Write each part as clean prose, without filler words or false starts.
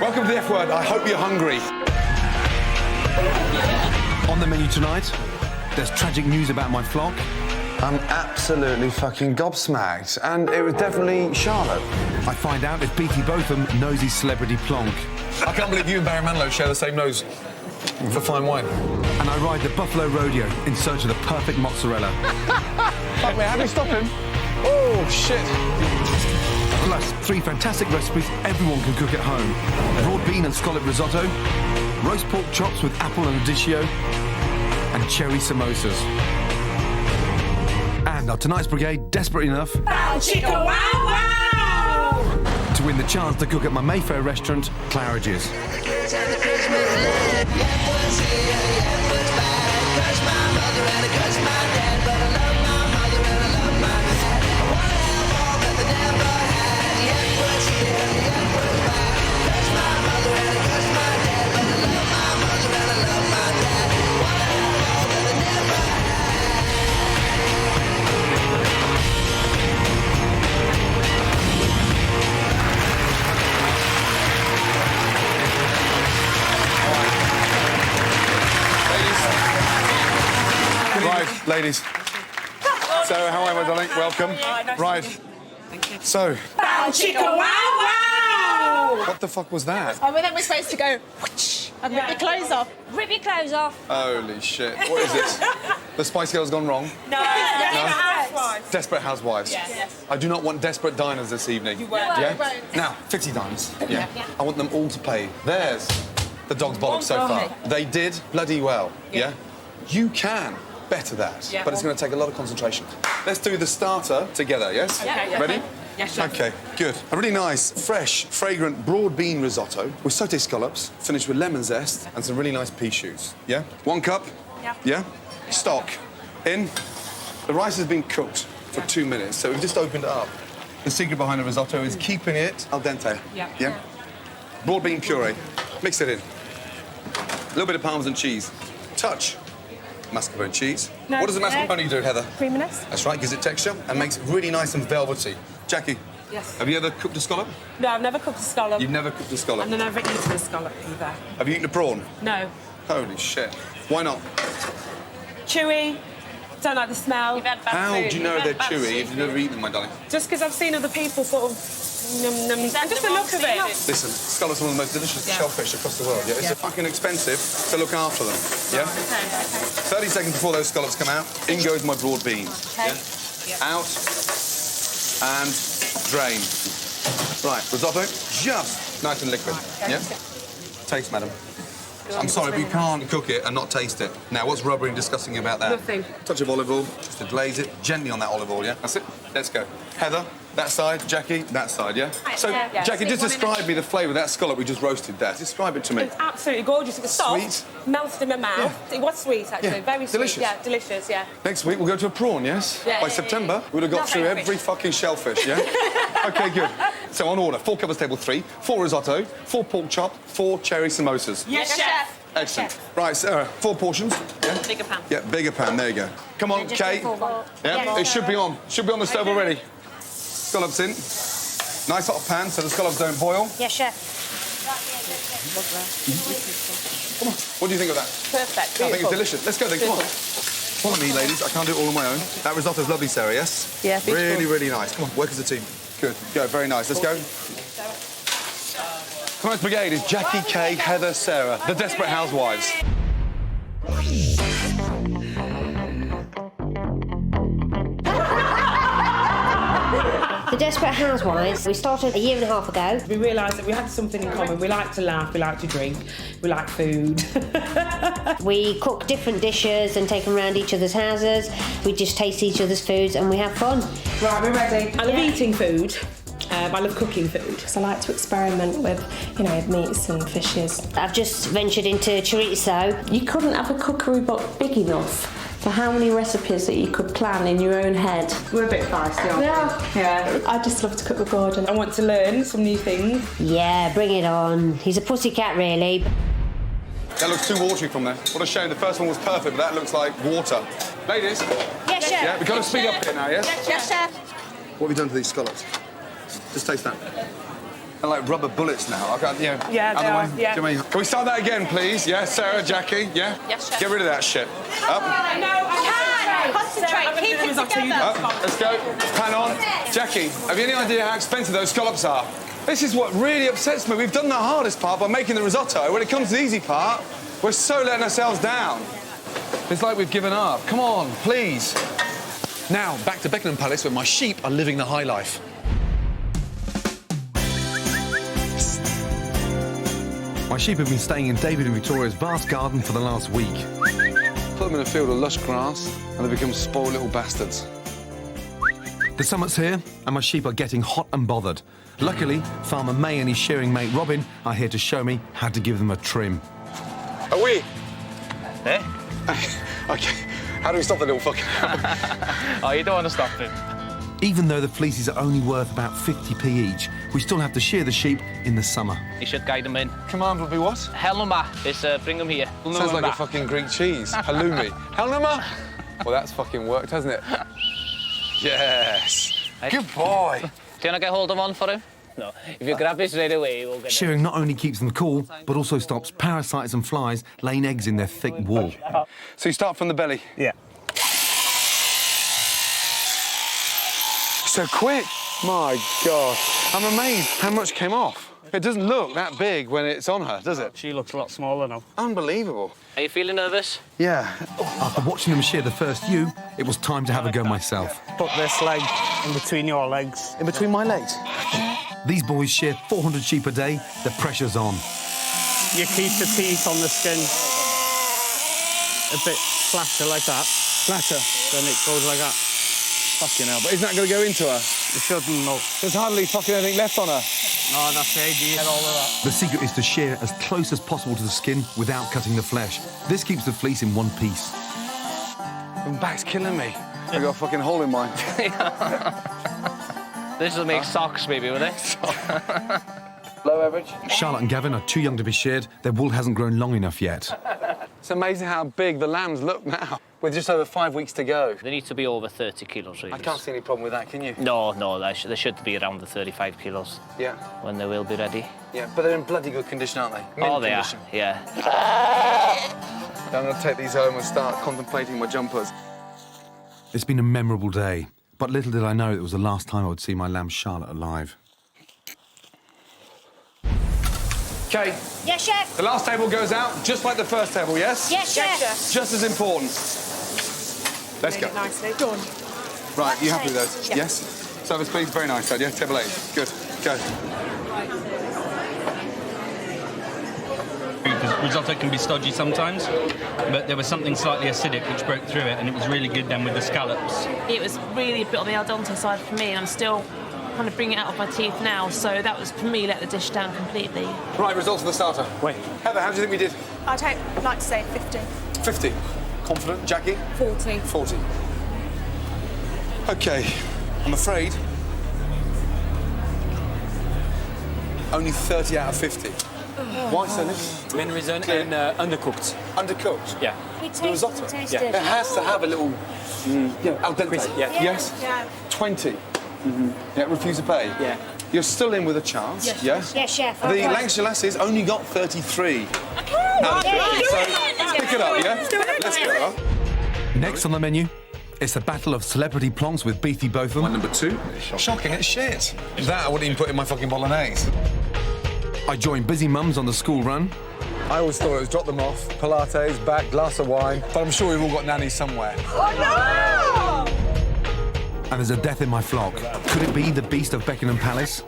Welcome to the F Word. I hope you're hungry. On the menu tonight, there's tragic news about my flock. I'm absolutely fucking gobsmacked. And it was definitely Charlotte. I find out if Beefy Botham knows his celebrity plonk. I can't believe you and Barry Manilow share the same nose for fine wine. And I ride the Buffalo Rodeo in search of the perfect mozzarella. Fuck me, how do we stop him? Oh, shit. Plus, 3 fantastic recipes everyone can cook at home. Broad bean and scallop risotto, roast pork chops with apple and radicchio, and cherry samosas. And our tonight's brigade, desperate enough Bow chicka wow wow! to win the chance to cook at my Mayfair restaurant, Claridge's. Right, ladies. Sarah, how are you, darling? Welcome. Right. So, Bow chicka wow wow! what the fuck was that? Oh, well, then we're supposed to go whoosh, and rip your clothes off. Rip your clothes off. Holy shit. What is this? The Spice Girl's gone wrong? No, Housewives. Desperate Housewives. Yes. I do not want desperate diners this evening. You won't. Yeah? You won't. Now, 50 diners. Yeah. I want them all to pay. There's the dog's bollocks so far. They did bloody well. Yeah. You can better that, Yeah. but it's going to take a lot of concentration. Let's do the starter together, yes? Okay, yeah. Ready? Yes, chef. Okay, good. A really nice, fresh, fragrant broad bean risotto with sauté scallops, finished with lemon zest and some really nice pea shoots. Yeah? 1 cup? Yeah. Yeah? Stock. In. The rice has been cooked for 2 minutes, so we've just opened it up. The secret behind the risotto is keeping it al dente. Yeah. Yeah? Broad bean puree. Mix it in. A little bit of Parmesan cheese. Touch mascarpone cheese. No, What does the mascarpone do, Heather? Creaminess. That's right, gives it texture and makes it really nice and velvety. Jackie, Yes. have you ever cooked a scallop? No, I've never cooked a scallop. You've never cooked a scallop. And I've never eaten a scallop either. Have you eaten a prawn? No. Holy shit. Why not? Chewy. Don't like the smell. You've had bad How food. do you know You've they're had bad chewy if seafood. you've never eaten them, my darling? Just because I've seen other people sort of num num. And that just the the wrong look of it. seafood? Listen, scallops are one of the most delicious Yeah. shellfish across the world, yeah? It's fucking expensive to look after them, yeah? Okay. 30 seconds before those scallops come out, in goes my broad bean. Okay. Yeah? Out and drain. Right, risotto, just nice and liquid, yeah? Taste, madam. I'm sorry, but you can't cook it and not taste it. Now, what's rubbery and disgusting about that? Nothing. Touch of olive oil, just to glaze it gently on that olive oil, yeah? That's it. Let's go. Heather, that side. Jackie, that side, yeah? So, Yeah. Jackie, Sweet just one in describe me the flavour of that scallop we just roasted there. Describe it to me. It's absolutely gorgeous. It was soft. Sweet. Melted in my mouth. It was sweet, actually. Yeah. Very sweet. Delicious. Yeah, delicious, yeah. Next week, we'll go to a prawn, yes? Yeah, By yeah, September, we'll have got Not through very every fucking shellfish, yeah? OK, good. So, on order, 4 covers table 3, 4 risotto, 4 pork chop, 4 cherry samosas. Yes, chef. Excellent. Right, Sarah, 4 portions. Yeah? Bigger pan. Yeah, bigger pan, there you go. Come on, Just Kate. a full one. Yeah, it should be on. Should be on the stove already. Scallops in. Nice hot pan so the scallops don't boil. Yes, chef. Come on. What do you think of that? Perfect. I think it's delicious. Let's go then, come on. Follow me, ladies. I can't do it all on my own. That risotto's lovely, Sarah, yes? Yeah, beautiful. Really, really nice. Come on, work as a team. Good. Go, very nice. Let's go. Tonight's brigade is Jackie, Kay, Heather, Sarah, the Desperate Housewives. The Desperate Housewives, we started a year and a half ago. We realised that we had something in common. We like to laugh, we like to drink, we like food. We cook different dishes and take them around each other's houses. We just taste each other's foods and we have fun. Right, we're ready. I love eating food. I love cooking food. So I like to experiment with, meats and fishes. I've just ventured into chorizo. You couldn't have a cookery book big enough for how many recipes that you could plan in your own head. We're a bit feisty, aren't we? Yeah. I just love to cook with Gordon. I want to learn some new things. Yeah, bring it on. He's a pussycat, really. That looks too watery from there. What a shame. The first one was perfect, but that looks like water. Ladies, Yes, chef. yeah, we've got to speed up here now, yes? Yes, chef. What have you done to these scallops? Just taste that. They're like rubber bullets now. I got, Yeah, they out of the are, way. yeah. Do you know what I mean? Can we start that again, please? Yeah, Sarah, Jackie, yeah? Yes, chef. Get rid of that shit. Up. Concentrate, keep it together. Up. Let's go. Pan on. Jackie, have you any idea how expensive those scallops are? This is what really upsets me. We've done the hardest part by making the risotto. When it comes to the easy part, we're so letting ourselves down. It's like we've given up. Come on, please. Now, back to Beckenham Palace, where my sheep are living the high life. My sheep have been staying in David and Victoria's vast garden for the last week. Put them in a field of lush grass, and they become spoiled little bastards. The summit's here, and my sheep are getting hot and bothered. Luckily, Farmer May and his shearing mate Robin are here to show me how to give them a trim. Are we? Eh? OK, how do we stop the little fucking... Oh, you don't want to stop him. Even though the fleeces are only worth about 50p each, we still have to shear the sheep in the summer. You should guide him in. Command would be what? Helnuma is bring him here. Sounds like a fucking Greek cheese. Halloumi. Helnuma? Well, that's fucking worked, hasn't it? Yes. Hey. Good boy. Do you want to get hold of one for him? No. If you grab it straight away, you will get Shearing not only keeps them cool, but also stops parasites and flies laying eggs in their thick wool. So you start from the belly? Yeah. So quick. My God. I'm amazed how much came off. It doesn't look that big when it's on her, does it? She looks a lot smaller now. Unbelievable. Are you feeling nervous? Yeah. After watching them shear the first ewe, it was time to have a go myself. Put this leg in between your legs. In between my legs? These boys shear 400 sheep a day, the pressure's on. You keep the teeth on the skin a bit flatter like that. Flatter. Then it goes like that. Fucking hell. But isn't that going to go into her? You shouldn't, no. There's hardly fucking anything left on her. No, that's the idea. Get all of that. The secret is to shear as close as possible to the skin without cutting the flesh. This keeps the fleece in one piece. My back's killing me. I got a fucking hole in mine. This will make socks, maybe, will it? Low average. Charlotte and Gavin are too young to be sheared. Their wool hasn't grown long enough yet. It's amazing how big the lambs look now, with just over 5 weeks to go. They need to be over 30 kilos, really. I can't see any problem with that, can you? No, they should be around the 35 kilos. Yeah. When they will be ready. Yeah, but they're in bloody good condition, aren't they? Oh, they condition. are, yeah. I'm going to take these home and start contemplating my jumpers. It's been a memorable day, but little did I know it was the last time I would see my lamb Charlotte alive. OK. Yes, chef. The last table goes out, just like the first table, yes? Yes, chef. Just as important. Let's go. Nicely done. Right, you happy with those? Yeah. Yes? Service, please. Very nice, Dad. Yeah, table 8. Good. Go. Because risotto can be stodgy sometimes, but there was something slightly acidic which broke through it, and it was really good then with the scallops. It was really a bit on the al dente side for me, and I'm still kind of bringing it out of my teeth now, so that was, for me, let the dish down completely. Right, results of the starter. Wait. Heather, how do you think we did? I'd like to say 50. 50. Confident. Jackie? 40. 40. OK, I'm afraid only 30 out of 50. Why so little? Min risen and undercooked. Undercooked? Yeah. The risotto? It has to have a little, al dente. Yeah. Yes? Yeah. 20. Yeah, refuse to pay? Yeah. You're still in with a chance, yes? Yes, chef. The Lancashire Lassies only got 33 out of 50, so let's pick it up, yeah? Let's go. Next on the menu, it's a battle of celebrity plonks with Beefy Botham. Number 2. Shocking, it's shit. That I wouldn't even put in my fucking bolognese. I join busy mums on the school run. I always thought it was drop them off, Pilates, back, glass of wine, but I'm sure we've all got nannies somewhere. And there's a death in my flock. Could it be the beast of Beckenham Palace?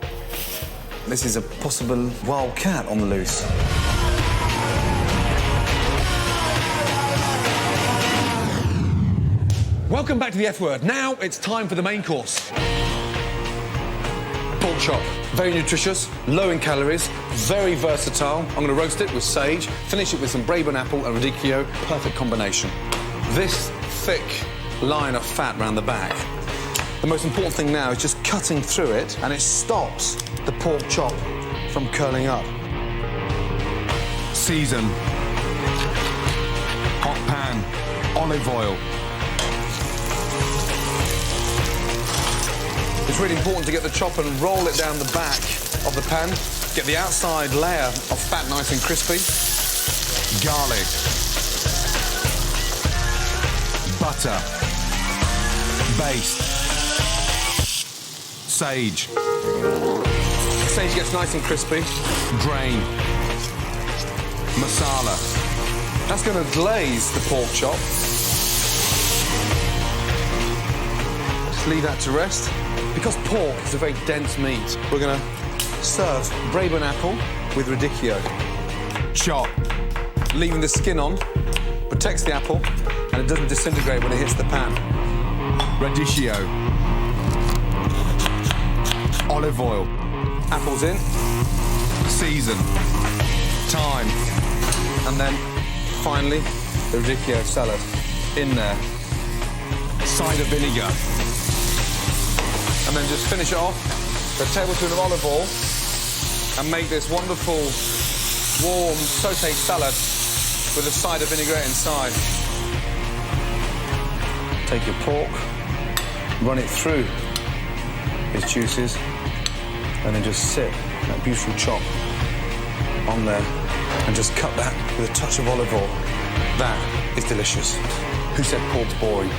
This is a possible wild cat on the loose. Welcome back to the F Word. Now it's time for the main course. Pork chop, very nutritious, low in calories, very versatile. I'm going to roast it with sage, finish it with some Braeburn apple and radicchio. Perfect combination. This thick line of fat round the back. The most important thing now is just cutting through it, and it stops the pork chop from curling up. Season. Hot pan. Olive oil. It's really important to get the chop and roll it down the back of the pan. Get the outside layer of fat nice and crispy. Garlic. Butter. Baste. Sage. Sage gets nice and crispy. Drain. Masala. That's going to glaze the pork chop. Just leave that to rest. Because pork is a very dense meat, we're going to serve Braeburn apple with radicchio. Chop. Leaving the skin on, protects the apple, and it doesn't disintegrate when it hits the pan. Radicchio. Olive oil. Apples in. Season. Thyme. And then, finally, the radicchio salad in there. Cider vinegar. And then just finish it off with a tablespoon of olive oil and make this wonderful, warm, sautéed salad with a cider vinaigrette inside. Take your pork, run it through its juices, and then just sit that beautiful chop on there and just cut that with a touch of olive oil. That is delicious. Who said pork's boring?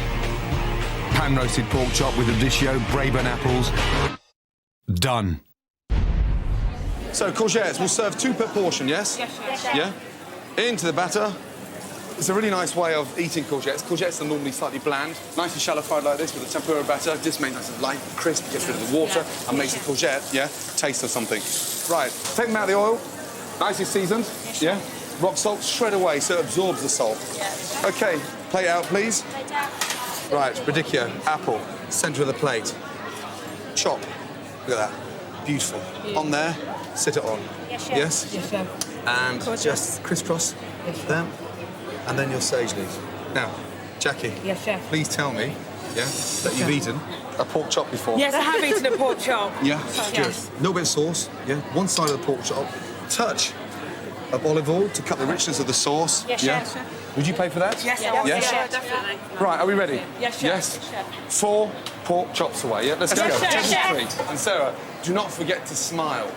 Pan-roasted pork chop with radicchio, Braeburn apples. Done. So, courgettes, we'll serve 2 per portion, yes? Yes. Yeah? Into the batter. It's a really nice way of eating courgettes. Courgettes are normally slightly bland. Nice and shallow fried like this with a tempura batter. Just makes nice and light and crisp, gets rid of the water and makes the courgette, taste of something. Right, take them out of the oil. Nicely seasoned, Rock salt, shred away so it absorbs the salt. OK, plate out, please. Right, radicchio, apple, centre of the plate. Chop. Look at that. Beautiful. On there, sit it on. Yes? Yes, chef. And just crisscross them. And then your sage leaf. Now, Jackie. Yes, chef. Please tell me, that you've eaten a pork chop before. Yes, I have eaten a pork chop. Yeah, good. No bit of sauce, one side of the pork chop. Touch of olive oil to cut the richness of the sauce. Yes, chef. Would you pay for that? Yes, definitely. Right, are we ready? Yes, chef. Yes? 4 pork chops away, Let's go. Yes, chef. Take a treat. And Sarah, do not forget to smile.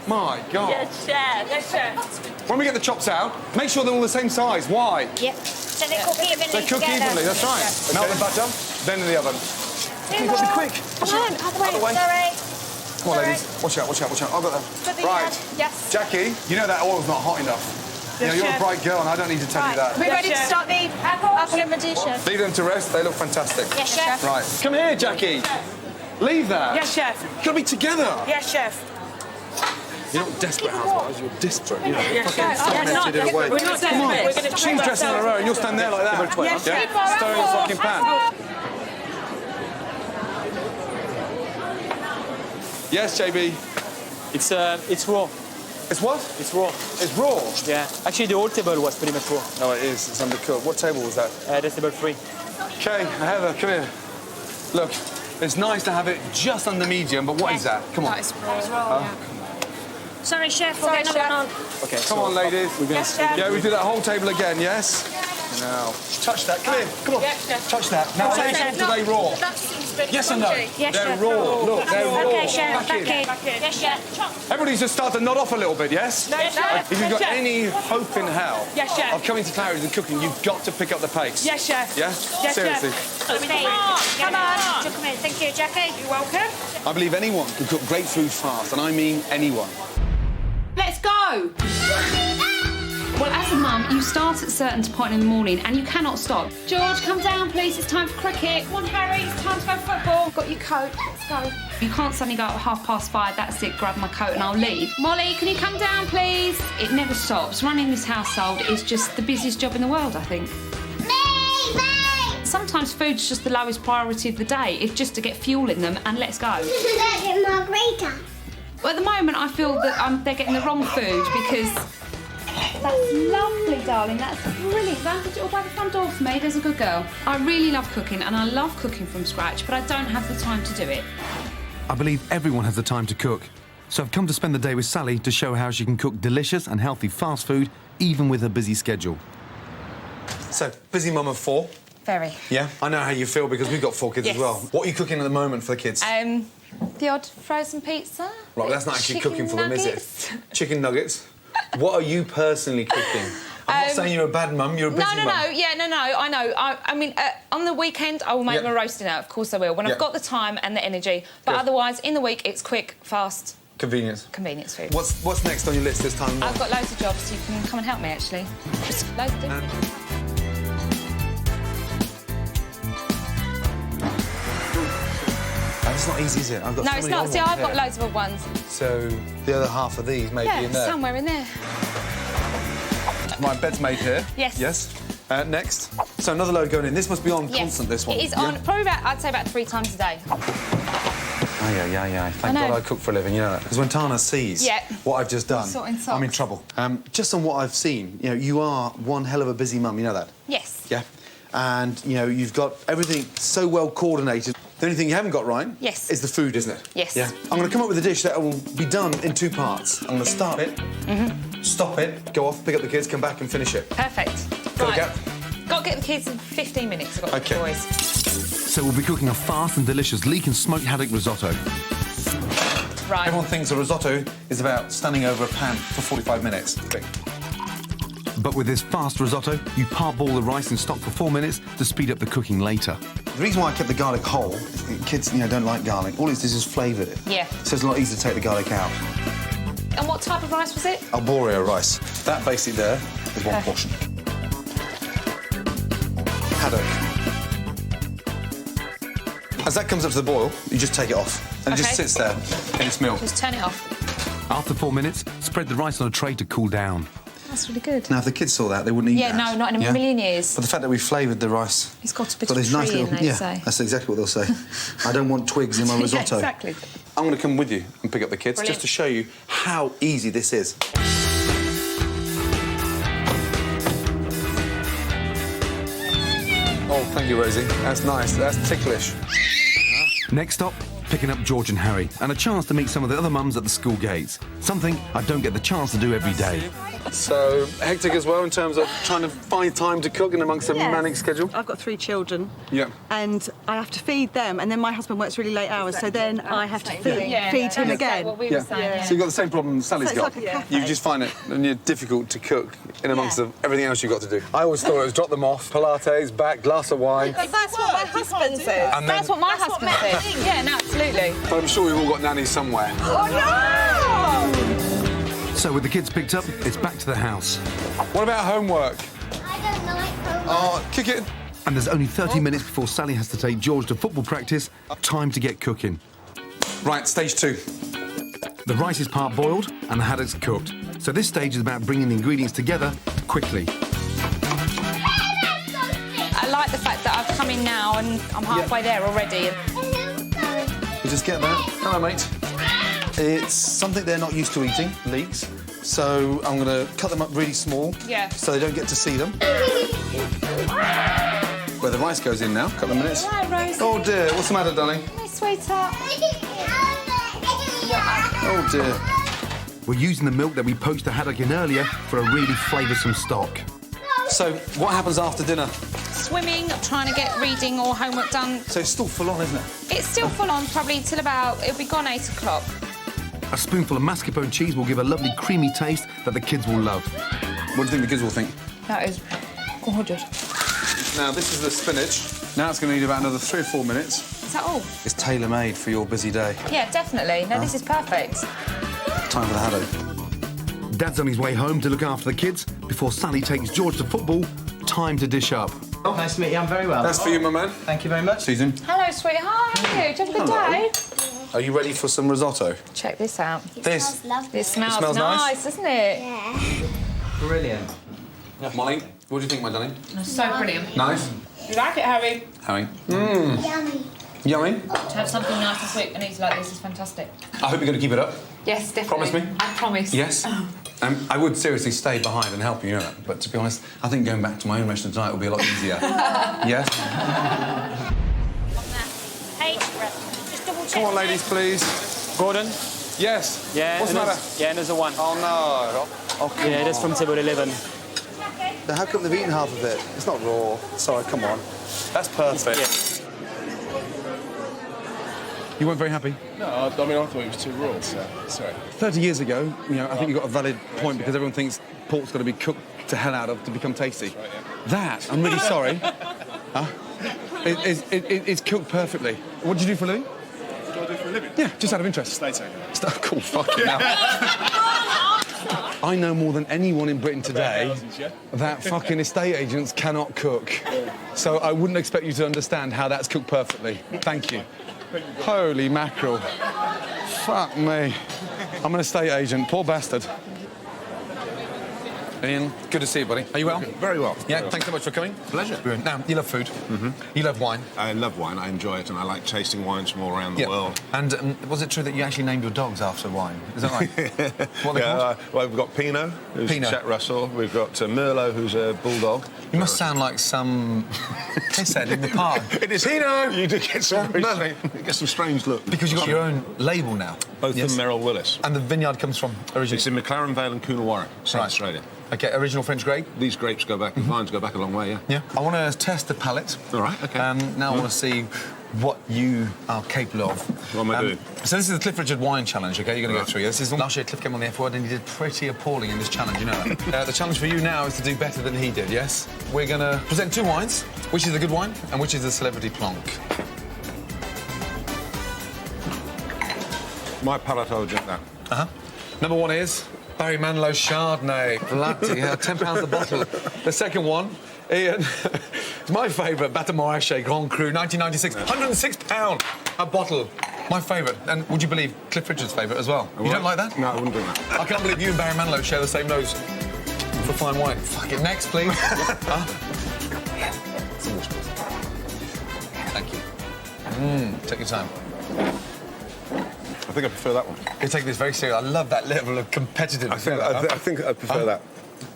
My God. Yes, chef. Yes, chef. When we get the chops out, make sure they're all the same size. Why? Yep. So they cook evenly They cook together. evenly, that's right. Melt the butter, then in the oven. Okay, you've got to be quick. Come on, out the way. Sorry. Come on, ladies. Watch out. I've got them. Right. Yes. Jackie, you know that oil's not hot enough. You're a bright girl, and I don't need to tell you that. We're ready to start the apple and radicchio. Leave them to rest. They look fantastic. Yes, chef. Right. Come here, Jackie. Leave that. Yes, chef. You've got to be together. Yes, chef. You're not desperate housewives, you're desperate. You know, Yes, fucking chef. fragmented in a way. We're not Come on. desperate. We're gonna She's dressing in a row, and you'll stand there like that. Yes, chef. Stirring the fucking pan. Yes, JB. It's raw. It's what? It's raw. It's raw? Yeah. Actually, the whole table was pretty much raw. No, it is. It's undercooked. What table was that? That's table 3. Okay, Heather, come here. Look, it's nice to have it just under medium, but what is that? Come on. It's raw. Sorry, chef. We'll get another one on. Okay. Come on, ladies. We're gonna Yeah, we do that whole table again, yes? Now, touch that. Come here. Come on. Touch that. Now, are they raw? Yes or no? Yes, They're chef. raw. Look, they're raw. Okay, chef. Back in. Yes, chef. Everybody's just started to nod off a little bit, yes? No, chef. If you've got any hope in hell Yes, chef. of coming to Clary's and cooking, you've got to pick up the pace. Yes, chef. Yeah? Yes, Seriously. chef. Come on. Thank you, Jackie. You're welcome. I believe anyone can cook great food fast, and I mean anyone. Let's go! Well, as a mum, you start at a certain point in the morning and you cannot stop. George, come down, please. It's time for cricket. Come on, Harry. It's time to go football. Got your coat. Let's go. You can't suddenly go at 5:30. That's it. Grab my coat and I'll leave. Molly, can you come down, please? It never stops. Running this household is just the busiest job in the world, I think. Sometimes food's just the lowest priority of the day. It's just to get fuel in them and let's go. Margarita. Well, at the moment, I feel that they're getting the wrong food because... That's lovely, darling. That's brilliant. Go and put it all by the front door for me. There's a good girl. I really love cooking, and I love cooking from scratch, but I don't have the time to do it. I believe everyone has the time to cook. So I've come to spend the day with Sally to show how she can cook delicious and healthy fast food, even with her busy schedule. So, busy mum of 4. Very. Yeah? I know how you feel because we've got 4 kids as well. What are you cooking at the moment for the kids? The odd frozen pizza. Right, well, that's not actually cooking for them, is nuggets. it? Chicken nuggets. What are you personally cooking? I'm not saying you're a bad mum, you're a busy mum. No, I know. I mean, on the weekend, I will make my roast dinner. Of course I will, when I've got the time and the energy. But otherwise, in the week, it's quick, fast. Convenience. Convenience food. What's next on your list this time? I've got loads of jobs, so you can come and help me, actually. Just loads of different It's not easy, is it? I've got No, it's not. See, I've got loads of other ones. So the other half of these may be in there. Somewhere in there. My bed's made here. Yes. Yes. Next. So another load going in. This must be on constant, this one. It is on probably I'd say about 3 times a day. Oh, yeah. Thank God I cook for a living, you know that. Because when Tana sees what I've just done, I'm in trouble. Just on what I've seen, you know, you are one hell of a busy mum, you know that? Yes. Yeah. And, you know, you've got everything so well coordinated. The only thing you haven't got right is the food, isn't it? Yes. Yeah. I'm going to come up with a dish that will be done in 2 parts. I'm going to start it, stop it, go off, pick up the kids, come back and finish it. Perfect. Got a gap? Got to get the kids in 15 minutes. I've got the boys. So we'll be cooking a fast and delicious leek and smoked haddock risotto. Right. Everyone thinks a risotto is about standing over a pan for 45 minutes. But with this fast risotto, you parboil the rice in stock for 4 minutes to speed up the cooking later. The reason why I kept the garlic whole, kids, you know, don't like garlic. All it does is flavoured it. Yeah. So it's a lot easier to take the garlic out. And what type of rice was it? Arborio rice. That basically there is 1 portion. Haddock. As that comes up to the boil, you just take it off. And it just sits there in its milk. Just turn it off. After 4 minutes, spread the rice on a tray to cool down. That's really good. Now, if the kids saw that, they wouldn't eat that. Yeah, no, not in a million years. But the fact that we flavoured the rice... It's got a bit of a tree in, they say. That's exactly what they'll say. I don't want twigs in my risotto. Yeah, exactly. I'm going to come with you and pick up the kids just to show you how easy this is. Oh, thank you, Rosie. That's nice. That's ticklish. Next up, picking up George and Harry, and a chance to meet some of the other mums at the school gates. Something I don't get the chance to do every day. So, hectic as well in terms of trying to find time to cook in amongst a manic schedule? I've got 3 children. Yeah. And I have to feed them, and then my husband works really late hours, so then I have to feed him again. So you've got the same problem Sally's got. Like a cafe. You just find it difficult to cook in amongst everything else you've got to do. I always thought it was drop them off, Pilates, back, glass of wine. That's what my husband says. And That's what my husband says. Yeah, no, absolutely. But I'm sure we've all got nannies somewhere. Oh, no! So with the kids picked up, it's back to the house. What about homework? I don't like homework. Oh, kick it. And there's only 30 minutes before Sally has to take George to football practice. Time to get cooking. Right, stage 2. The rice is part boiled and the haddock's cooked. So this stage is about bringing the ingredients together quickly. I like the fact that I've come in now and I'm halfway there already. You just get that. Hello, mate. It's something they're not used to eating, leeks. So I'm going to cut them up really small so they don't get to see them. Where the rice goes in now, a couple of minutes. Right, Rosie. Oh, dear. What's the matter, darling? Hey, sweetheart. Oh, dear. We're using the milk that we poached the haddock in earlier for a really flavoursome stock. So what happens after dinner? Swimming, trying to get reading or homework done. So it's still full on, isn't it? It's still full on, probably till about... It'll be gone 8 o'clock. A spoonful of mascarpone cheese will give a lovely creamy taste that the kids will love. What do you think the kids will think? That is gorgeous. Now, this is the spinach. Now it's going to need about another 3 or 4 minutes. Is that all? It's tailor-made for your busy day. Yeah, definitely. No, this is perfect. Time for the haddock. Dad's on his way home to look after the kids before Sally takes George to football. Time to dish up. Oh, nice to meet you. I'm very well. That's for you, my man. Thank you very much. Susan. Hello, sweetheart. How are you? Did you have a good day? Are you ready for some risotto? Check this out. This. It smells smells nice, doesn't it? Yeah. Brilliant. Molly, what do you think, my darling? It's so brilliant. Nice. You like it, Harry? Harry. Yummy. Yummy. To have something nice and sweet and easy like this is fantastic. I hope you're going to keep it up. Yes, definitely. Promise me? I promise. Yes. I would seriously stay behind and help you, you know that. But to be honest, I think going back to my own restaurant tonight will be a lot easier. Yes? Hey, just double check. Come on, ladies, please. Gordon? Yes. Yeah, What's the matter? Yeah, there's a 1. Oh, no. Oh, come Yeah, on. that's from table 11. How come they've eaten half of it? It's not raw. Sorry, come on. That's perfect. You weren't very happy? No, I mean, I thought it was too raw, so sorry. 30 years ago, you know, I think you've got a valid point because everyone thinks pork's got to be cooked to hell out of to become tasty. Right, yeah. That, I'm really sorry, it's cooked perfectly. What do you do for a living? What do I do for a living? Yeah, just out of interest. Estate agent. Cool, fuck it now. I know more than anyone in Britain today that fucking estate agents cannot cook. So I wouldn't expect you to understand how that's cooked perfectly. Thank you. Holy mackerel. Fuck me. I'm an estate agent, poor bastard. Ian, good to see you, buddy. Are you well? Very well. Yeah, thanks so much for coming. Pleasure. Now, you love food. You love wine. I love wine. I enjoy it, and I like tasting wines from all around the world. And was it true that you actually named your dogs after wine? Is that right? What are they called? Well, we've got Pinot, who's Pinot. Jack Russell. We've got Merlot, who's a bulldog. You must sound like some pisshead in the park. It is Pinot! You do get some strange look. Because you've got your own label now. Both from Merrill Willis. And the vineyard comes from originally? It's in McLaren Vale and Coonawarra, South Australia. OK, original French grape? These grapes go back, the vines go back a long way, yeah. Yeah. I want to test the palate. All right, OK. Now I want to see what you are capable of. What am I doing? So this is the Cliff Richard Wine Challenge, OK? You're going to go through. This is last year Cliff came on the F Word and he did pretty appalling in this challenge, you know that. The challenge for you now is to do better than he did, yes? We're going to present two wines, which is the good wine and which is the celebrity plonk. My palate, I would drink that. Number one is Barry Manilow Chardonnay. Bloody hell, £10 a bottle. The second one, Ian, it's my favourite, Bateau Morache Grand Cru, 1996, £106 a bottle. My favourite. And would you believe Cliff Richard's favourite as well? You don't like that? No, I wouldn't drink that. I can't believe you and Barry Manilow share the same nose for fine wine. Fuck it, next, please. Thank you. Take your time. I think I prefer that one. You're taking this very seriously. I love that level of competitiveness. I think I prefer that.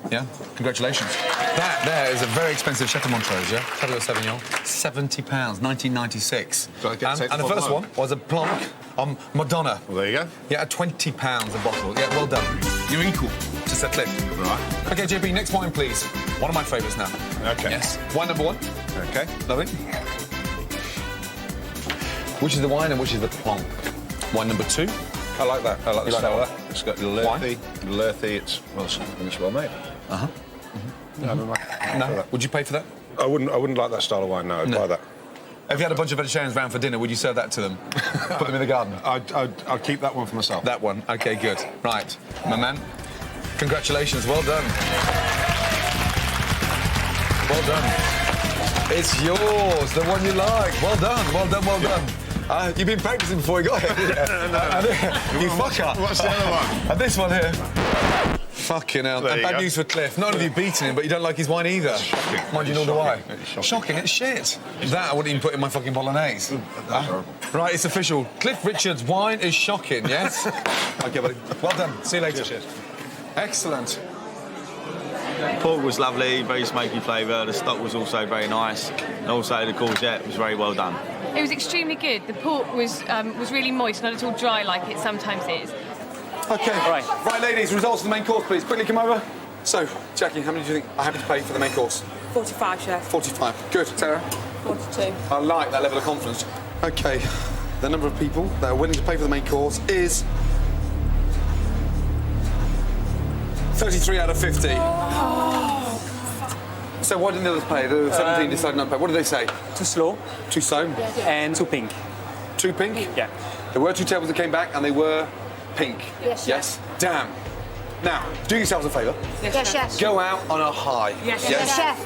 Yeah? Congratulations. That there is a very expensive Chateau Montrose, yeah? Chateau Sauvignon. £70, 1996. So I get to take and the first one was a plonk on Madonna. Well, there you go. Yeah, at £20 a bottle. Yeah, well done. You're equal to Sir Cliff. Right. OK, JP, next wine, please. One of my favourites now. OK. Yes. Wine number one. OK. Lovely. Which is the wine and which is the plonk? Wine number two. I like that. I like the style of that? that. It's got a little earthy. It's well made. No. Would you pay for that? I wouldn't like that style of wine. No, I'd buy that. If you had a bunch of vegetarians round for dinner, would you serve that to them? Put them in the garden? I'd keep that one for myself. That one. OK, good. Right, my man. Congratulations. Well done. Well done. It's yours, the one you like. Well done. Well done. Well done. You've been practicing before you got here. You fucker. What's the other one? And this one here. Fucking hell. And bad news for Cliff. Not only have you beaten him, but you don't like his wine either. Shocking. Mind you, nor do I. Shocking. Shocking, it's shit. That I wouldn't even put in my fucking bolognese. Right, it's official. Cliff Richard's wine is shocking, yes? OK, buddy. Well done. See you later. Cheers. Excellent. Pork was lovely, very smoky flavour. The stock was also very nice. And also the courgette was very well done. It was extremely good. The pork was really moist, not at all dry like it sometimes is. OK. Right, ladies, results of the main course, please. Quickly come over. So, Jackie, how many do you think I have to pay for the main course? 45, Chef. 45. Good. Sarah? 42. I like that level of confidence. OK. The number of people that are willing to pay for the main course is 33 out of 50. So why didn't the others pay? The 17 decided not to pay. What did they say? Too slow. Too slow? And too pink. Too pink? Yeah. There were two tables that came back and they were pink. Yes. Damn. Now, do yourselves a favour. Yes, chef. Go out on a high. Yes, chef.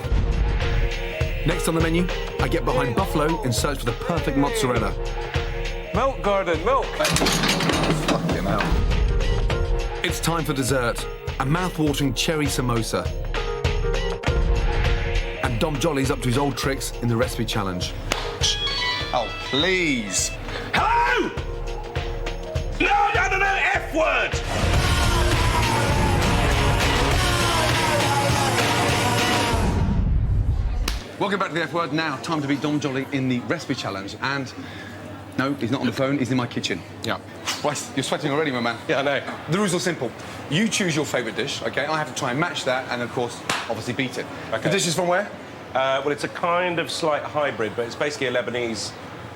Next on the menu, I get behind Buffalo in search for the perfect mozzarella. Milk, Gordon, milk. Fucking hell. It's time for dessert, a mouth-watering cherry samosa. And Dom Joly's up to his old tricks in the recipe challenge. Oh, please. Hello! No, F word! Welcome back to the F Word. Now, time to beat Dom Joly in the recipe challenge. And No, he's not on the phone. He's in my kitchen. Yeah. Right, you're sweating already, my man. Yeah, I know. The rules are simple. You choose your favourite dish, OK? I have to try and match that and, of course, obviously beat it. Okay. The dish is from where? Well, it's a kind of slight hybrid, but it's basically a Lebanese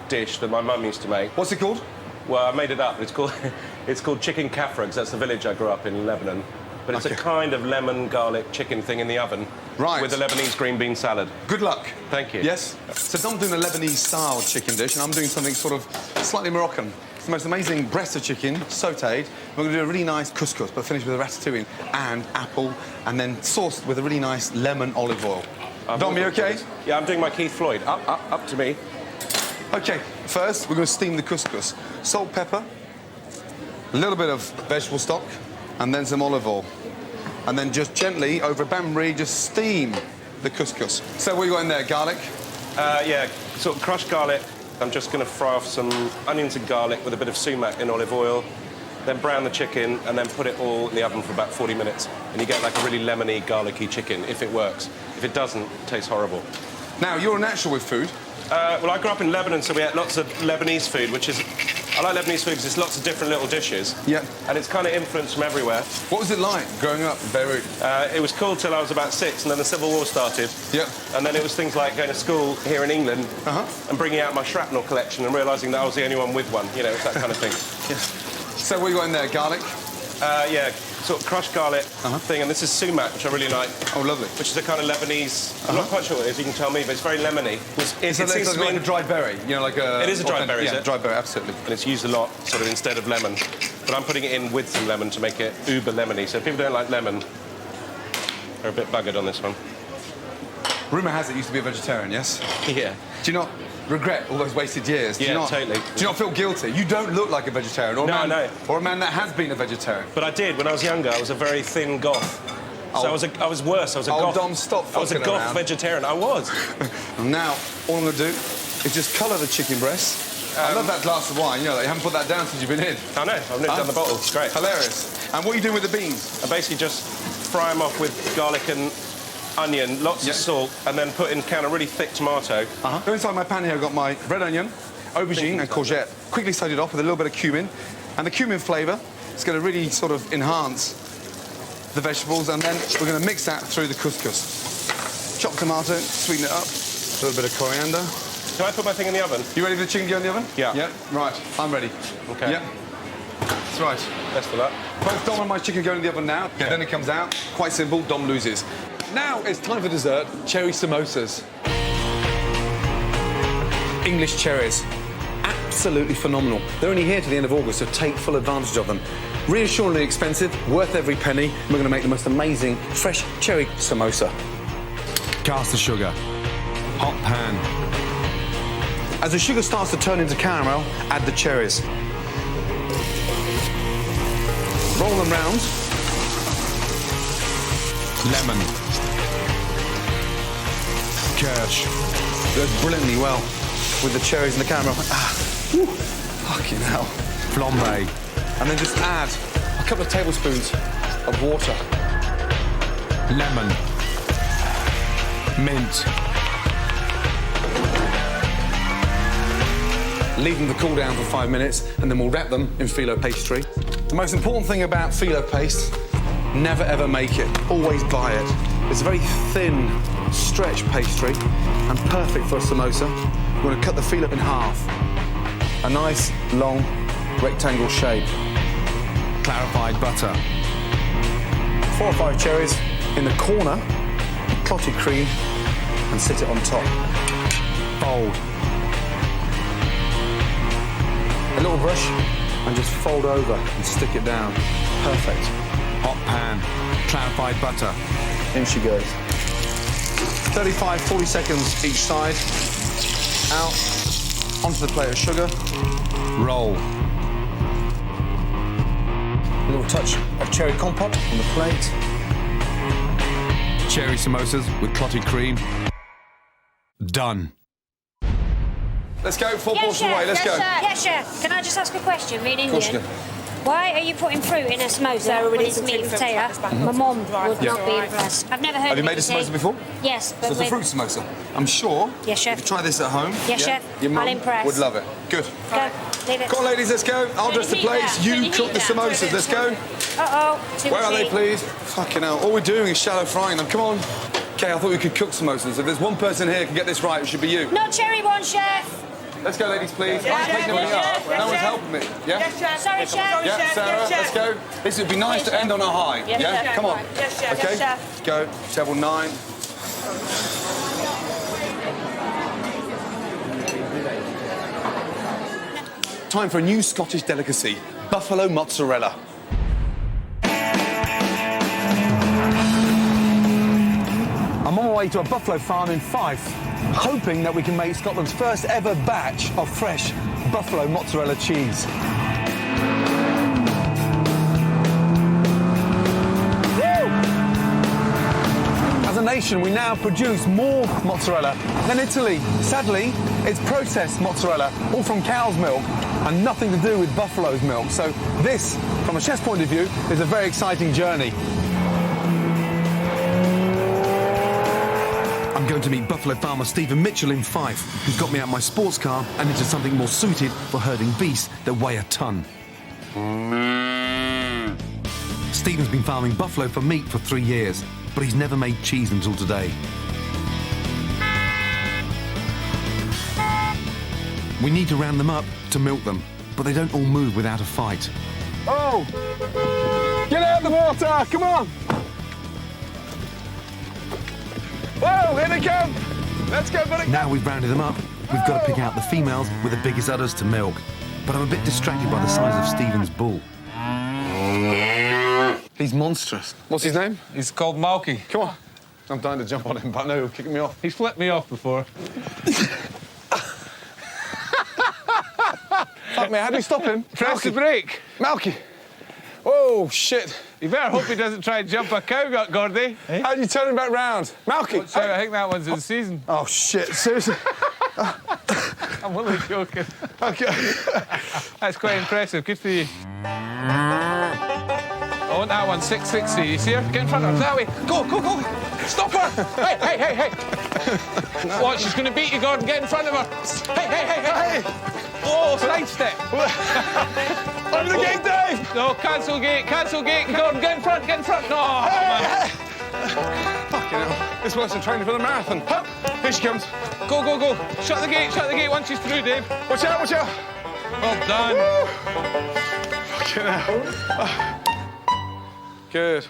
dish that my mum used to make. What's it called? Well, I made it up. It's called it's called chicken kafra, because that's the village I grew up in Lebanon. But it's a kind of lemon garlic chicken thing in the oven. Right. With a Lebanese green bean salad. Good luck. Thank you. Yes? So Dom's doing a Lebanese-style chicken dish, and I'm doing something sort of slightly Moroccan. It's the most amazing breast of chicken, sautéed. We're going to do a really nice couscous, but finish with a ratatouille and apple, and then sauced with a really nice lemon olive oil. Dom, you OK? Yeah, I'm doing my Keith Floyd. Up to me. OK, first, we're going to steam the couscous. Salt, pepper, a little bit of vegetable stock, and then some olive oil. And then just gently, over a bain-marie, just steam the couscous. So what you got in there, garlic? Yeah, sort of crushed garlic. I'm just going to fry off some onions and garlic with a bit of sumac in olive oil, then brown the chicken, and then put it all in the oven for about 40 minutes. And you get like a really lemony, garlicky chicken, if it works. If it doesn't, it tastes horrible. Now, you're a natural with food. Well, I grew up in Lebanon, so we had lots of Lebanese food, which is... I like Lebanese food because there's lots of different little dishes. Yeah. And it's kind of influenced from everywhere. What was it like growing up in Beirut? It was cool till I was about 6, and then the Civil War started. Yeah. And then it was things like going to school here in England and bringing out my shrapnel collection and realising that I was the only one with one. You know, it's that kind of thing. Yes. So what you got in there, garlic? Yeah, sort of crushed garlic thing, and this is sumac, which I really like. Oh, lovely. Which is a kind of Lebanese... I'm not quite sure what it is, you can tell me, but it's very lemony. It seems to be like a dried berry, you know, like a... It is a dried berry, is yeah, it? dried berry, absolutely. And it's used a lot, sort of, instead of lemon. But I'm putting it in with some lemon to make it uber lemony. So if people don't like lemon, they're a bit buggered on this one. Rumour has it you used to be a vegetarian, yes? Yeah. Do you not regret all those wasted years? Yeah, totally. Do you not feel guilty? You don't look like a vegetarian, or a man that has been a vegetarian. But I did. When I was younger, I was a very thin goth. So I was worse. I was a goth. Dom, stop I was a goth vegetarian. I was. And now, all I'm going to do is just colour the chicken breast. I love that glass of wine. You know, you haven't put that down since you've been in. I know. I've never done the bottle. It's great. Hilarious. And what are you doing with the beans? I basically just fry them off with garlic and onion, lots of salt, and then put in kind of really thick tomato. So inside my pan here, I've got my red onion, aubergine and courgette. Quickly sautéed off with a little bit of cumin. And the cumin flavour is going to really sort of enhance the vegetables, and then we're going to mix that through the couscous. Chopped tomato, sweeten it up, a little bit of coriander. Can I put my thing in the oven? You ready for the chicken to go in the oven? Yeah. Yeah, right. I'm ready. OK. Yeah. That's right. Best of luck. Both Dom and my chicken go in the oven now. Yeah. Then it comes out. Quite simple. Dom loses. Now it's time for dessert. Cherry samosas. English cherries. Absolutely phenomenal. They're only here to the end of August, so take full advantage of them. Reassuringly expensive, worth every penny. We're going to make the most amazing fresh cherry samosa. Cast the sugar. Hot pan. As the sugar starts to turn into caramel, add the cherries. Roll them round. Lemon. Kirsch. Goes brilliantly well with the cherries and the caramel. Whew, fucking hell. Flambe. And then just add a couple of tablespoons of water. Lemon. Mint. Leave them to cool down for 5 minutes, and then we'll wrap them in phyllo pastry. The most important thing about phyllo paste, never ever make it. Always buy it. It's a very thin, stretch pastry, and perfect for a samosa. We're going to cut the phyllo in half. A nice, long, rectangle shape. Clarified butter. 4 or 5 cherries in the corner, clotted cream, and sit it on top. Fold. A little brush, and just fold over and stick it down. Perfect. Hot pan. Clarified butter. In she goes. 35, 40 seconds each side. Out. Onto the plate of sugar. Roll. A little touch of cherry compote on the plate. Cherry samosas with clotted cream. Done. Let's go, 4 portions away, let's go. Yeah, chef. Can I just ask a question, being Of course Indian? you can. Why are you putting fruit in a samosa when it's meat and potato? My mum would not be impressed. I've never heard Have you of made a samosa anything. before? Yes, So but it's a fruit samosa. I'm sure Yes, chef. if you try this at home, Yes, chef. your mum I'll impress. would love it. Good. Go. Leave it. Come on, ladies, let's go. I'll dress the plates. You cook the samosas. Let's go. Uh-oh. Where are they, please? Fucking hell. All we're doing is shallow frying them. Come on. Okay, I thought we could cook samosas. If there's one person here who can get this right, it should be you. Not cherry one, chef. Let's go, ladies, please. I'm taking everything up. No one's helping me. Yeah? Yes, chef. Sorry, chef. Yeah, Sarah, let's go. This would be nice to end on a high. Yes, Yeah? chef. Come on. Yes, chef. Okay, Yes, chef. go. Table 9. Time for a new Scottish delicacy, buffalo mozzarella. I'm on my way to a buffalo farm in Fife, hoping that we can make Scotland's first ever batch of fresh buffalo mozzarella cheese. As a nation, we now produce more mozzarella than Italy. Sadly, it's processed mozzarella, all from cow's milk, and nothing to do with buffalo's milk. So this, from a chef's point of view, is a very exciting journey. I'm going to meet buffalo farmer Stephen Mitchell in Fife, who's got me out my sports car and into something more suited for herding beasts that weigh a ton. Stephen's been farming buffalo for meat for 3 years, but he's never made cheese until today. We need to round them up to milk them, but they don't all move without a fight. Oh! Get out of the water! Come on! Whoa, here they come! Let's go, buddy! Now we've rounded them up, we've got to pick out the females with the biggest udders to milk. But I'm a bit distracted by the size of Stephen's bull. He's monstrous. What's his name? He's called Malky. Come on. I'm dying to jump on him, but no, he'll kick me off. He's flipped me off before. Fuck me, how do we stop him? Press the brake. Malky. Oh, shit. You better hope he doesn't try and jump a cow gut, Gordy. Hey? How do you turn him back round? Malky! Watch out, I think that one's in season. Oh, shit, seriously? I'm only joking. OK. That's quite impressive. Good for you. I want that one, 660. You see her? Get in front of her. That way. Go, go, go. Stop her. Hey, hey, hey, hey. No. Watch, she's going to beat you, Gordon. Get in front of her. Hey, hey, hey, hey. Oh, side step. Over the gate, Dave. No, cancel gate, Gordon, get in front, get in front. No, hey, hey. Fucking hell. This works than training for the marathon. Here she comes. Go, go, go. Shut the gate once she's through, Dave. Watch out, watch out. Well done. Woo. Fucking hell. Good.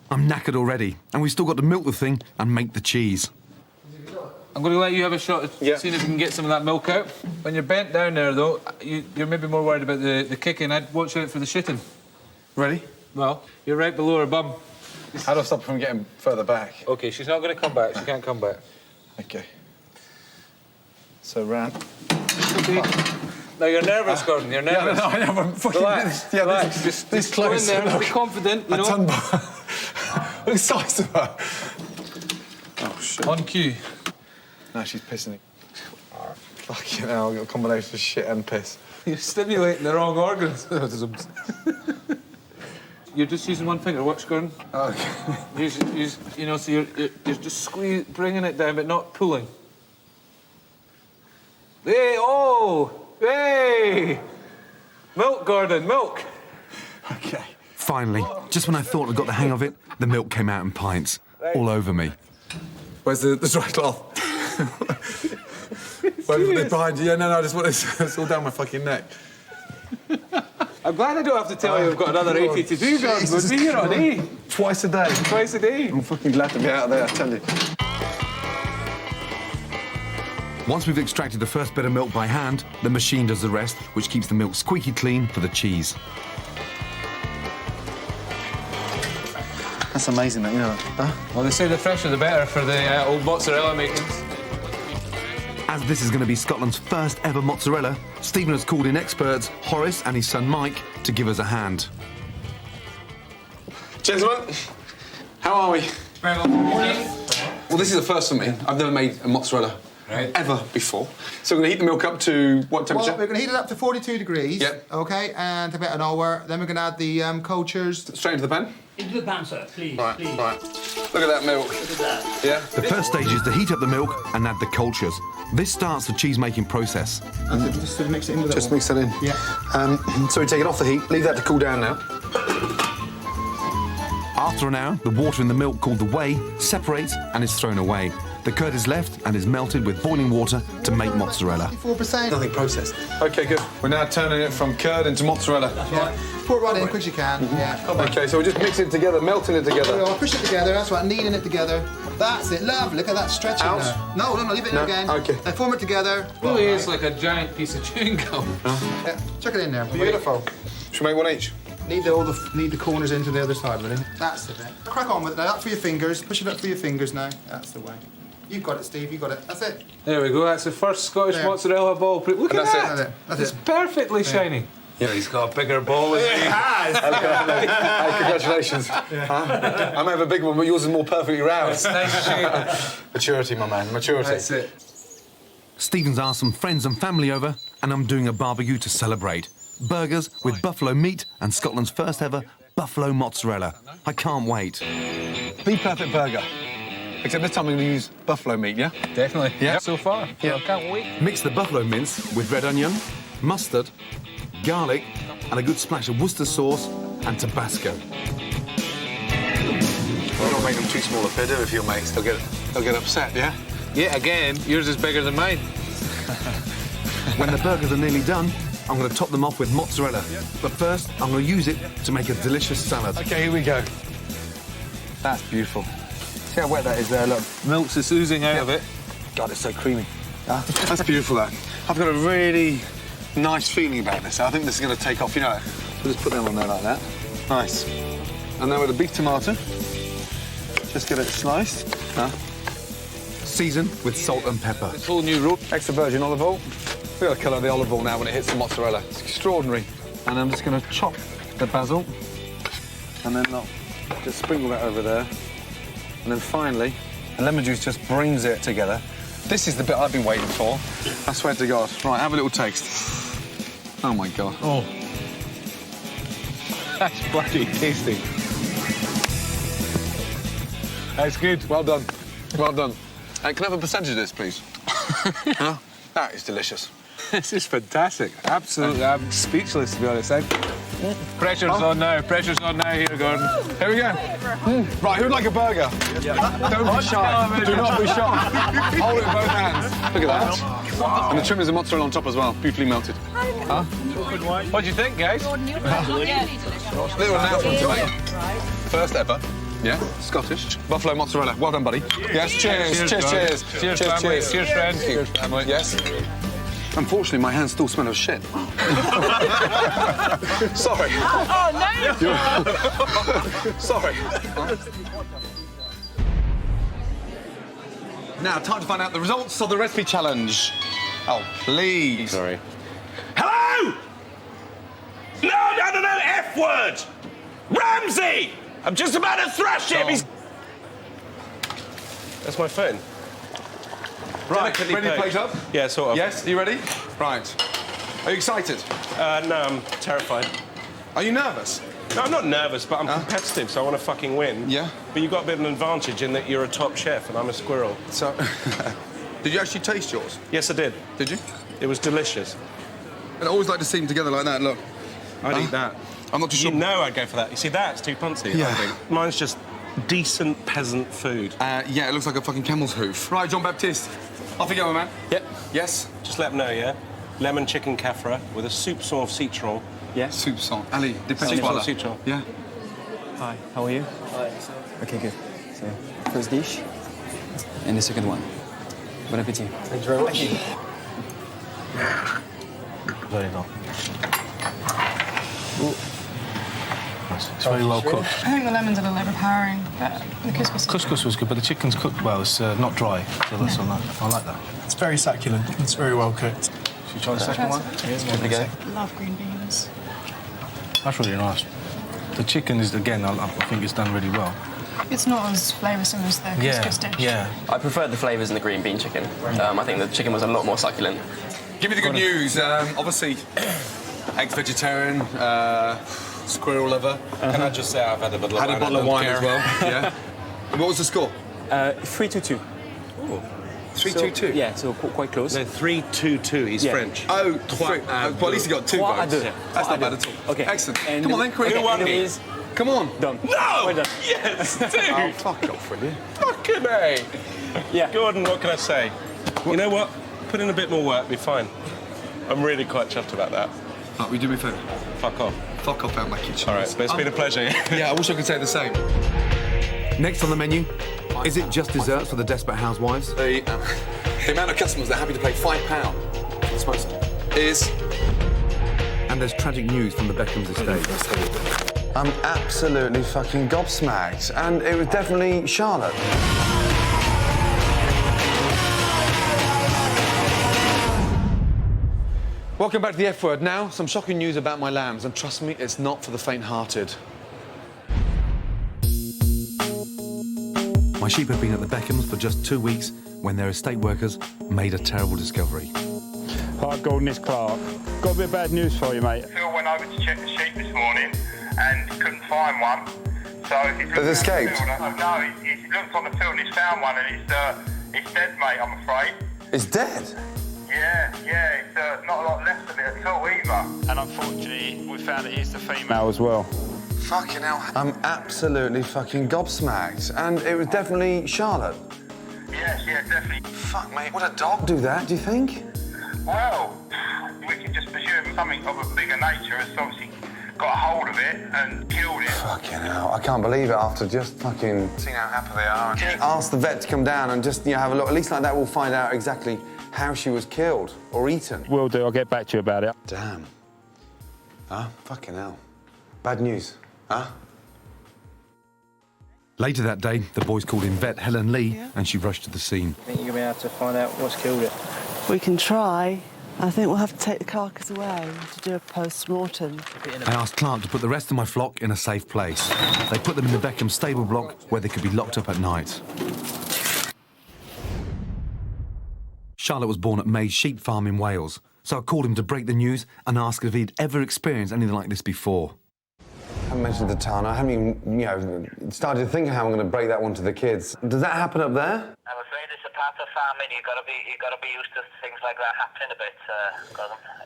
I'm knackered already, and we've still got to milk the thing and make the cheese. I'm going to let you have a shot at seeing if you can get some of that milk out. When you're bent down there, though, you're maybe more worried about the kicking. I'd watch out for the shitting. Ready? Well, you're right below her bum. How do I stop her from getting further back? OK, she's not going to come back. She can't come back. OK. So, round. Now, you're nervous, Gordon. You're nervous. Yeah, no, I'm fucking... Relax. Yeah, relax. Just close. Go in there. Be confident, you know. Look at the size of her. Oh, shit. On cue. No, she's pissing me. Fucking hell, I've got a combination of shit and piss. You're stimulating the wrong organs. You're just using one finger. Watch, Gordon. OK. Use, you know, so you're just bringing it down, but not pulling. Hey, oh! Hey! Milk, Gordon, milk! OK. Finally, just when I thought I'd got the hang of it, the milk came out in pints, all over me. Where's the dry cloth? Where's behind you? Yeah, no, I just want this. It's all down my fucking neck. I'm glad I don't have to tell you I've got another 80 to do, Gordon. We'll be here all day. Twice a day. Twice a day. I'm fucking glad to be out there, I tell you. Once we've extracted the first bit of milk by hand, the machine does the rest, which keeps the milk squeaky clean for the cheese. That's amazing, that, you know. Huh? Well, they say the fresher the better for the old mozzarella makings. As this is going to be Scotland's first ever mozzarella, Stephen has called in experts, Horace and his son Mike, to give us a hand. Gentlemen, how are we? Very well. Morning. Well, this is a first for me. I've never made a mozzarella ever before. So we're going to heat the milk up to what temperature? Well, we're going to heat it up to 42 degrees. Yep. OK, and about an hour. Then we're going to add the cultures. Straight into the pan? Into the pan, sir, please. Right. Look at that milk. Look at that. Yeah. The first stage is to heat up the milk and add the cultures. This starts the cheese-making process. Just sort of mix it in with Just mix that in. Yeah. So we take it off the heat, leave that to cool down now. After an hour, the water in the milk, called the whey, separates and is thrown away. The curd is left and is melted with boiling water to make mozzarella. 4%. Nothing processed. OK, good. We're now turning it from curd into mozzarella. Yeah. Pour it right in, quick as you can. Yeah. OK, so we're just mixing it together, melting it together. I'll push it together, that's right, kneading it together. That's it, lovely. Look at that stretching Out? there. No, leave it in again. OK. Now form it together. Really is like a giant piece of chewing gum. Yeah, chuck it in there. Beautiful. Should we make one each? Need the corners into the other side, really. That's the bit. Crack on with it now. Up for your fingers. Push it up for your fingers now. That's the way. You've got it, Steve. You've got it. That's it. There we go. That's the first Scottish mozzarella ball. Look at that. That's It's it. perfectly shiny. Yeah, he's got a bigger ball than me. It has. Hey, congratulations. Huh? I may have a big one, but yours is more perfectly round. It's nice shape. Maturity, my man. Maturity. That's it. Stephen's asked some friends and family over, and I'm doing a barbecue to celebrate. Burgers with buffalo meat and Scotland's first ever buffalo mozzarella. I can't wait. The perfect burger. Except this time I'm going to use buffalo meat, yeah? Definitely. Yeah. So far. Yeah. I can't wait. Mix the buffalo mince with red onion, mustard, garlic, and a good splash of Worcester sauce and Tabasco. Well, don't make them too small if they do, if your mates. They'll get upset, yeah? Yeah, again, yours is bigger than mine. When the burgers are nearly done, I'm going to top them off with mozzarella. But first, I'm going to use it to make a delicious salad. OK, here we go. That's beautiful. See how wet that is there, look. Milk's just oozing out of it. God, it's so creamy. That's beautiful, that. I've got a really nice feeling about this. I think this is going to take off, you know. We'll just put them on there like that. Nice. And then with a big tomato, just get it sliced. Season with salt and pepper. It's all new rope. Extra virgin olive oil. Look at the colour of the olive oil now when it hits the mozzarella. It's extraordinary. And I'm just going to chop the basil. And then I'll just sprinkle that over there. And then finally, the lemon juice just brings it together. This is the bit I've been waiting for. I swear to God. Right, have a little taste. Oh, my God. Oh. That's bloody tasty. That's good. Well done. Well done. Can I have a percentage of this, please? Huh? That is delicious. This is fantastic. Absolutely. I'm speechless, to be honest. Pressure's on now. Pressure's on now here, Gordon. Here we go. Right, who'd like a burger? Don't be shy. Do not be shy. Hold it with both hands. Look at that. And the trim is the mozzarella on top as well, beautifully melted. Huh? What do you think, guys? Little announcement to make. First ever. Yeah, Scottish. Buffalo mozzarella. Well done, buddy. Yes, cheers. Cheers. Cheers, family. Cheers, friends. Cheers, family. Yes. Unfortunately, my hands still smell of shit. Sorry. Oh, no! Sorry. Now, time to find out the results of the recipe challenge. Oh, please. Sorry. Hello! No, F word! Ramsay! I'm just about to thrash him! He's... That's my phone. Right, ready to plate up? Yeah, sort of. Yes, you ready? Right. Are you excited? No, I'm terrified. Are you nervous? No, I'm not nervous, but I'm competitive, so I want to fucking win. Yeah? But you've got a bit of an advantage in that you're a top chef and I'm a squirrel. So, did you actually taste yours? Yes, I did. Did you? It was delicious. And I always like to see them together like that, look. I'd eat that. I'm not too sure. You know I'd go for that. You see, that's too punchy, Yeah. I think. Mine's just decent peasant food. Yeah, it looks like a fucking camel's hoof. Right, John Baptiste. Off you go, my man. Yep. Yes? Just let them know, yeah? Lemon chicken cafra with a soupçon of citron. Yeah. Soupçon. Ali, dépêche-toi Soupçon là. of citron. Yeah. Hi, how are you? Okay, good. So, first dish and the second one. Bon appétit. Thank you very much. Very well. It's very well cooked. I think the lemons are a little overpowering, but the couscous... Couscous was good, but the chicken's cooked well. It's not dry, so that's I like that. It's very succulent. It's very well cooked. Should we try the second one? Here we go. Love green beans. That's really nice. The chicken is, again, I think it's done really well. It's not as flavoursome as the couscous dish. Yeah. I preferred the flavours in the green bean chicken. I think the chicken was a lot more succulent. Give me the good news. Obviously, eggs vegetarian, squirrel liver. Can I just say I've had a bottle of wine as well. Yeah. And what was the score? 3-2-2. 3-2-2? Yeah, so quite close. No, 3-2-2. He's French. Oh, well, at least he got 2 votes. That's not bad at all. Okay. Excellent. And Come on then, quick. Come on. Done. No! We're done. Yes, dude! Oh, fuck off, will you? Fucking A! Yeah. Gordon, what can I say? You know what? Put in a bit more work, be fine. I'm really quite chuffed about that. Will you do me a favour? Fuck off. Fuck off out my kitchen. All right, but it's been a pleasure. Yeah, I wish I could say the same. Next on the menu, is it just desserts for the desperate housewives? The amount of customers that are happy to pay £5 for the smoker is... And there's tragic news from the Beckham's estate. I'm absolutely fucking gobsmacked. And it was definitely Charlotte. Welcome back to the F Word. Now, some shocking news about my lambs, and trust me, it's not for the faint-hearted. My sheep have been at the Beckhams for just 2 weeks when their estate workers made a terrible discovery. Hi, Gordon, it's Clark. Got a bit of bad news for you, mate. Phil went over to check the sheep this morning and couldn't find one. So he's Has escaped? No, he's looked on the field and he's found one, and it's dead, mate, I'm afraid. It's dead? Yeah, it's not a lot left of it at all either. And unfortunately, we found it is the female as well. Fucking hell. I'm absolutely fucking gobsmacked. And it was definitely Charlotte. Yes, definitely. Fuck, mate. Would a dog do that, do you think? Well, we can just presume something of a bigger nature has obviously got a hold of it and killed it. Fucking hell. I can't believe it after just fucking seeing how happy they are. Can you ask the vet to come down and just, have a look? At least like that we'll find out exactly how she was killed or eaten. Will do. I'll get back to you about it. Damn. Fucking hell. Bad news. Later that day, the boys called in vet Helen Lee and she rushed to the scene. Think you're going to be able to find out what's killed it? We can try. I think we'll have to take the carcass away to do a post-mortem. I asked Clark to put the rest of my flock in a safe place. They put them in the Beckham stable block where they could be locked up at night. Charlotte was born at May's Sheep Farm in Wales, so I called him to break the news and ask if he'd ever experienced anything like this before. I haven't mentioned the town. I haven't even, started to think how I'm going to break that one to the kids. Does that happen up there? I'm afraid it's a part of farming. You got to be used to things like that happening a bit.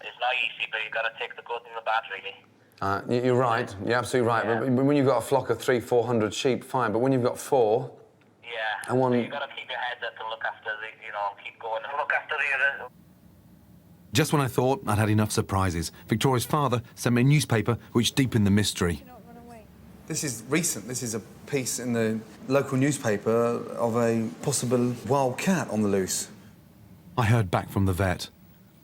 It's not easy, but you got to take the good and the bad, really. You're right. You're absolutely right. Yeah. But when you've got a flock of 300-400 sheep, fine. But when you've got 4, and one, you got to keep your head up and look after keep going and look after the other. Just when I thought I'd had enough surprises, Victoria's father sent me a newspaper which deepened the mystery. This is recent. This is a piece in the local newspaper of a possible wild cat on the loose. I heard back from the vet.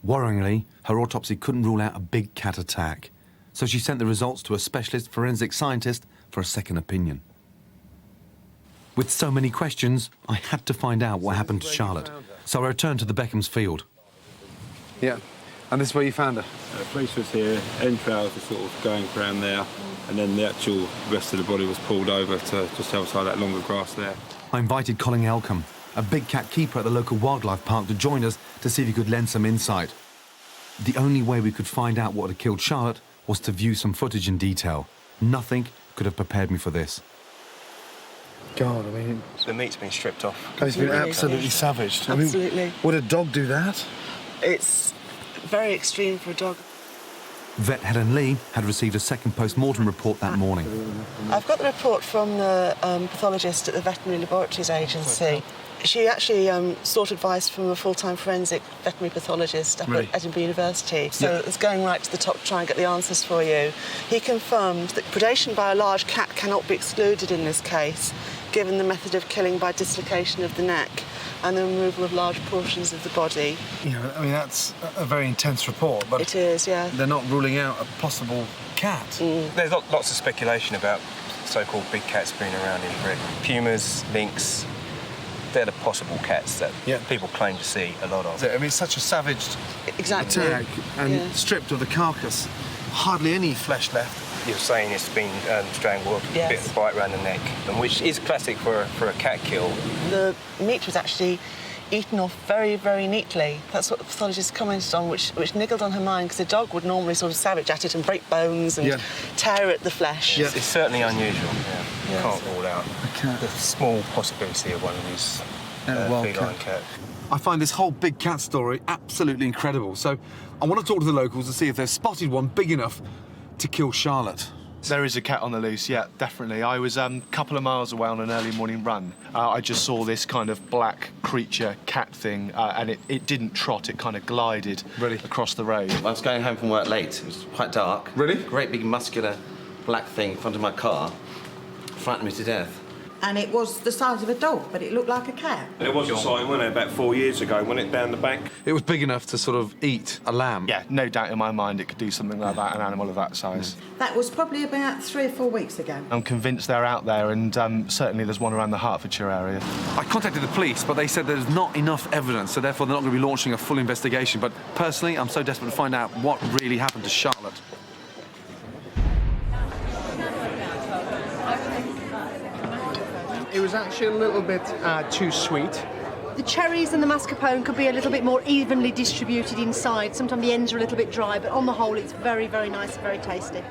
Worryingly, her autopsy couldn't rule out a big cat attack, so she sent the results to a specialist forensic scientist for a second opinion. With so many questions, I had to find out what happened to Charlotte, so I returned to the Beckham's field. Yeah, and this is where you found her? The police was here, entrails were sort of going around there, and then the actual rest of the body was pulled over to just outside that longer grass there. I invited Colin Elcombe, a big cat keeper at the local wildlife park, to join us to see if he could lend some insight. The only way we could find out what had killed Charlotte was to view some footage in detail. Nothing could have prepared me for this. God, I mean... The meat's been stripped off. It's been absolutely savaged. Absolutely. I mean, would a dog do that? It's very extreme for a dog. Vet Helen Lee had received a second post-mortem report that morning. I've got the report from the pathologist at the Veterinary Laboratories Agency. She actually sought advice from a full-time forensic veterinary pathologist up at Edinburgh University, so it's going right to the top to try and get the answers for you. He confirmed that predation by a large cat cannot be excluded in this case, given the method of killing by dislocation of the neck and the removal of large portions of the body. I mean, that's a very intense report, but... It is, yeah. They're not ruling out a possible cat. There's lots of speculation about so-called big cats being around in Britain. Pumas, lynx, they're the possible cats that people claim to see a lot of. I mean, it's such a savaged attack and stripped of the carcass. Hardly any flesh left. you're saying it's been strangled, Yes. a bit of bite around the neck, and which is classic for a cat kill. The meat was actually eaten off very, very neatly. That's what the pathologist commented on, which niggled on her mind, because the dog would normally sort of savage at it and break bones and tear at the flesh. It's certainly unusual. Yes. Can't rule out the small possibility of one of these feline cat. I find this whole big cat story absolutely incredible. So I want to talk to the locals to see if they've spotted one big enough to kill Charlotte. There is a cat on the loose, yeah, definitely. I was a couple of miles away on an early morning run. I just saw this kind of black creature cat thing, and it didn't trot, it kind of glided across the road. I was going home from work late. It was quite dark. Really? Great big muscular black thing in front of my car. Frightened me to death. And it was the size of a dog, but it looked like a cat. There was a sign, wasn't it, about 4 years ago, when it down the bank? It was big enough to sort of eat a lamb. Yeah, no doubt in my mind it could do something like that, an animal of that size. That was probably about 3 or 4 weeks ago. I'm convinced they're out there, and certainly there's one around the Hertfordshire area. I contacted the police, but they said there's not enough evidence, so therefore they're not going to be launching a full investigation. But personally, I'm so desperate to find out what really happened to Charlotte. It was actually a little bit too sweet. The cherries and the mascarpone could be a little bit more evenly distributed inside. Sometimes the ends are a little bit dry, but on the whole, it's very, very nice and very tasty.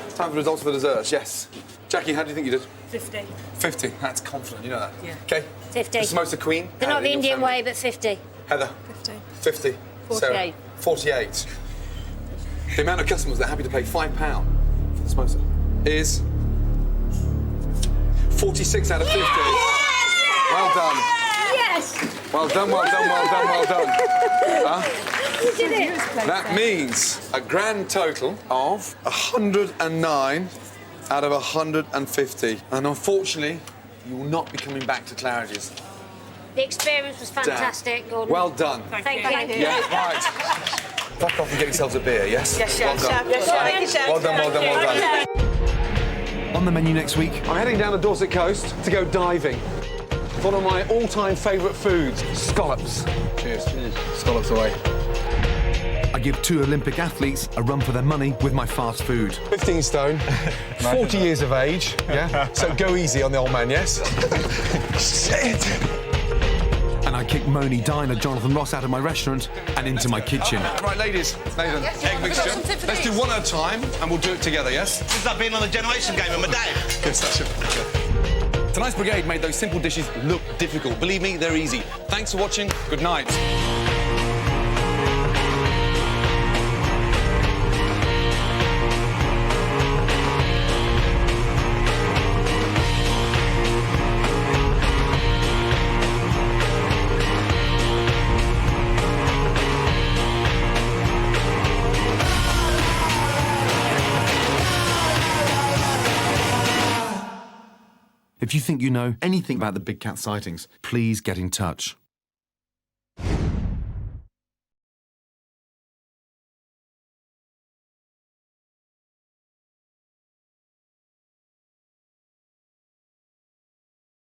It's time for the results of the desserts, yes. Jackie, how do you think you did? 50. 50, that's confident, you know that. Yeah. Okay. 50. The samosa queen. They're not the Indian way, but 50. Heather? 50. 50. 48. Sarah? 48. The amount of customers that are happy to pay £5 for the samosa is 46 out of 50. Well done. Yes! Well done, well done, well done, well done. You did it. That means a grand total of 109 out of 150. And unfortunately, you will not be coming back to Claridge's. The experience was fantastic, Gordon. Well done. Thank you. Yeah, right. Fuck off and get yourselves a beer, yes? Yes, well chef. done. Yes, chef. Thank you, chef. Well done, well done, well done. On the menu next week, I'm heading down the Dorset coast to go diving. One of my all-time favourite foods, scallops. Cheers. Cheers. Scallops away. I give 2 Olympic athletes a run for their money with my fast food. 15 stone, 40 years of age, yeah? So go easy on the old man, yes? Shit! And I kick Moni, Dinah, Jonathan Ross out of my restaurant and into my kitchen. Right, ladies, Nathan, egg mixture. Let's do one at a time and we'll do it together, yes? This is like being on the generation game with my dad. Good, such a pleasure. Tonight's brigade made those simple dishes look difficult. Believe me, they're easy. Thanks for watching. Good night. If you think you know anything about the big cat sightings, please get in touch.